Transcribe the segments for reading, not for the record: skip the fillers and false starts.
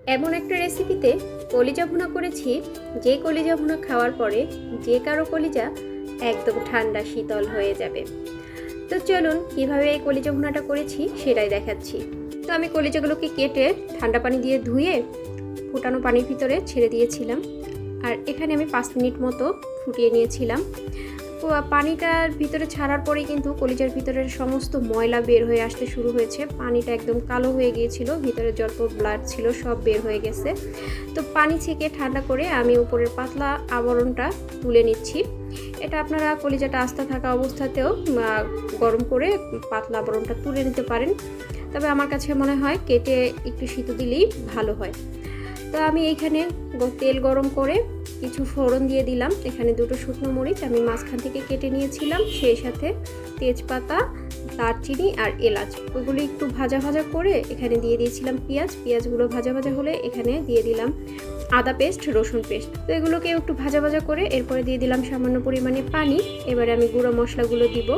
এমন একটা রেসিপিতে কলিজা ভুনা করেছি, যে কলিজা ভুনা খাওয়ার পরে যে কারো কলিজা একদম ঠান্ডা শীতল হয়ে যাবে। তো চলুন কীভাবে এই কলিজা ভুনাটা করেছি সেটাই দেখাচ্ছি। তো আমি কলিজাগুলোকে কেটে ঠান্ডা পানি দিয়ে ধুয়ে ফুটানো পানির ভিতরে ছেড়ে দিয়েছিলাম, আর এখানে আমি 5 মিনিট মতো ফুটিয়ে নিয়েছিলাম। পানিটার ভিতরে ছাড়ার পরেই কিন্তু কলিজার ভিতরের সমস্ত ময়লা বের হয়ে আসতে শুরু হয়েছে। পানিটা একদম কালো হয়ে গিয়েছিল, ভিতরে যত ব্লাড ছিল সব বের হয়ে গেছে। তো পানি ছেঁকে ঠান্ডা করে আমি উপরের পাতলা আবরণটা তুলে নিচ্ছি। এটা আপনারা কলিজাটা আস্তা থাকা অবস্থাতেও গরম করে পাতলা আবরণটা তুলে নিতে পারেন, তবে আমার কাছে মনে হয় কেটে একটু সিদ্ধ দিলেই ভালো হয়। তো আমি এইখানে তেল গরম করে কিছু ফোড়ন দিয়ে দিলাম। এখানে 2টো শুকনো মরিচ আমি মাঝখান থেকে কেটে নিয়েছিলাম, সেই সাথে তেজপাতা, দারচিনি আর এলাচ, ওগুলো একটু ভাজা ভাজা করে এখানে দিয়ে দিয়েছিলাম পেঁয়াজগুলো ভাজা ভাজা হলে এখানে দিয়ে দিলাম আদা পেস্ট, রসুন পেস্ট। তো এগুলোকে একটু ভাজা ভাজা করে এরপরে দিয়ে দিলাম সামান্য পরিমাণে পানি। এবারে আমি গুঁড়ো মশলাগুলো দিব।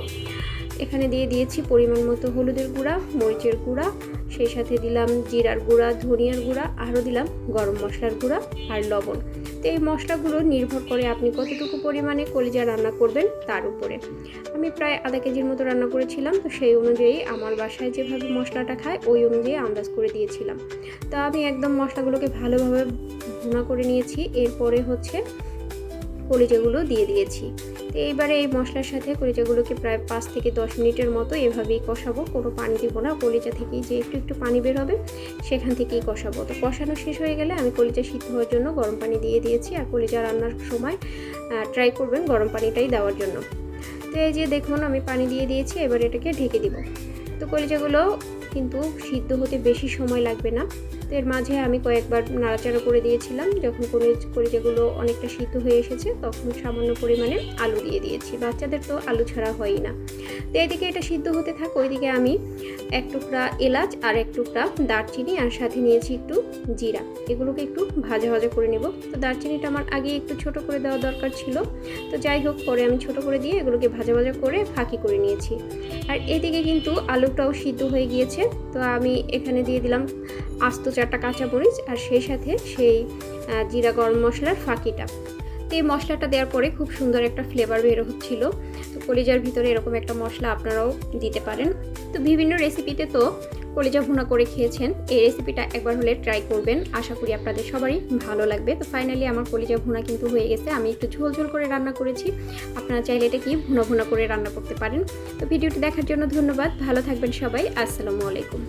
এখানে দিয়ে দিয়েছি পরিমাণ মতো হলুদের গুঁড়া, মরিচের গুঁড়া, সেই সাথে দিলাম জিরার গুঁড়া, ধনিয়ার গুঁড়া, আরও দিলাম গরম মশলার গুঁড়া আর লবণ। তো এই মশলাগুলো নির্ভর করে আপনি কতটুকু পরিমাণে কলিজা রান্না করবেন তার উপরে। আমি প্রায় আধা কেজির মতো রান্না করেছিলাম, তো সেই অনুযায়ী আমার বাসায় যেভাবে মশলাটা খায় ওই অনুযায়ী আন্দাজ করে দিয়েছিলাম। তো আমি একদম মশলাগুলোকে ভালোভাবে ভুনা করে নিয়েছি। এরপরে হচ্ছে কলিজাগুলো দিয়ে দিয়েছি। তো এইবারে এই মশলার সাথে কলিজাগুলোকে প্রায় 5 থেকে 10 মিনিটের মতো এভাবেই কষাবো। কোনো পানি দিব না, কলিজা থেকেই যে একটু একটু পানি বের হবে সেখান থেকেই কষাবো। তো কষানো শেষ হয়ে গেলে আমি কলিজা সিদ্ধ হওয়ার জন্য গরম পানি দিয়ে দিয়েছি। আর কলিজা রান্নার সময় ট্রাই করবেন গরম পানিটাই দেওয়ার জন্য। তো এই যে দেখুন আমি পানি দিয়ে দিয়েছি, এবার এটাকে ঢেকে দিব। তো কলিজাগুলো কিন্তু সিদ্ধ হতে বেশি সময় লাগবে না। তো এর মাঝে আমি কয়েকবার নাড়াচাড়া করে দিয়েছিলাম। যখন কলিজাগুলো অনেকটা সিদ্ধ হয়ে এসেছে তখন সামান্য পরিমাণে আলু দিয়ে দিয়েছি। বাচ্চাদের তো আলু ছাড়া হয়ই না। তো এদিকে এটা সিদ্ধ হতে থাক, ওইদিকে আমি 1 টুকরা এলাচ আর 1 টুকরা দারচিনি আর সাথে নিয়েছি একটু জিরা, এগুলোকে একটু ভাজা ভাজা করে নেব। তো দারচিনিটা আমার আগে একটু ছোট করে দেওয়া দরকার ছিল, তো যাই হোক পরে আমি ছোট করে দিয়ে এগুলোকে ভাজা ভাজা করে ফাঁকি করে নিয়েছি। আর এদিকে কিন্তু আলুটাও সিদ্ধ হয়ে গিয়েছে। তো আমি এখানে দিয়ে দিলাম আস্ত 4টা কাঁচামরিচ আর সেই সাথে সেই জিরা গরম মশলার ফাঁকিটা। তো এই মশলাটা দেওয়ার পরে খুব সুন্দর একটা ফ্লেভার বের হচ্ছিল। তো কলিজার ভিতরে এরকম একটা মশলা আপনারাও দিতে পারেন। তো বিভিন্ন রেসিপিতে তো কলিজা ভুনা করে খেয়েছেন, এই রেসিপিটা একবার হলে ট্রাই করবেন। আশা করি আপনাদের সবারই ভালো লাগবে। তো ফাইনালি আমার কলিজা ভুনা কিন্তু হয়ে গেছে। আমি একটু ঝোল ঝোল করে রান্না করেছি, আপনারা চাইলে এটা কি ভুনা ভুনা করে রান্না করতে পারেন। তো ভিডিওটি দেখার জন্য ধন্যবাদ। ভালো থাকবেন সবাই। আসসালামু আলাইকুম।